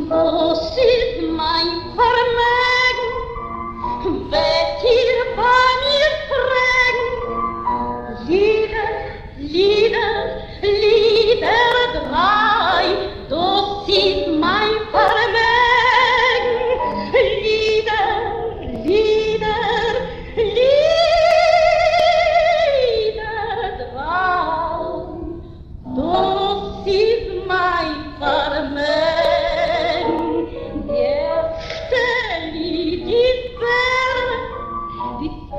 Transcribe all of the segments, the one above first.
Was ist mein Vermögen? Wird ihr bei mir fragen? Lieder, Lieder, Lieder drei, das ist mein Vermögen. Lieder, Lieder, Lieder drei, das ist mein Vermögen.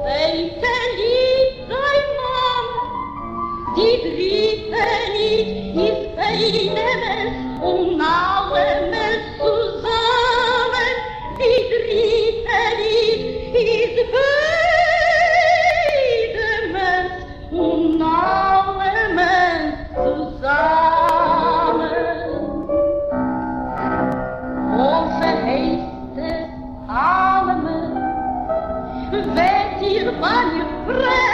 Zweite Lied sei Mama, die dritte Lied ist Beidemes und allemes zusammen. Die dritte Lied ist Beidemes und allemes zusammen. Und verheißt es allemes, wird ihr, wann ihr fragt,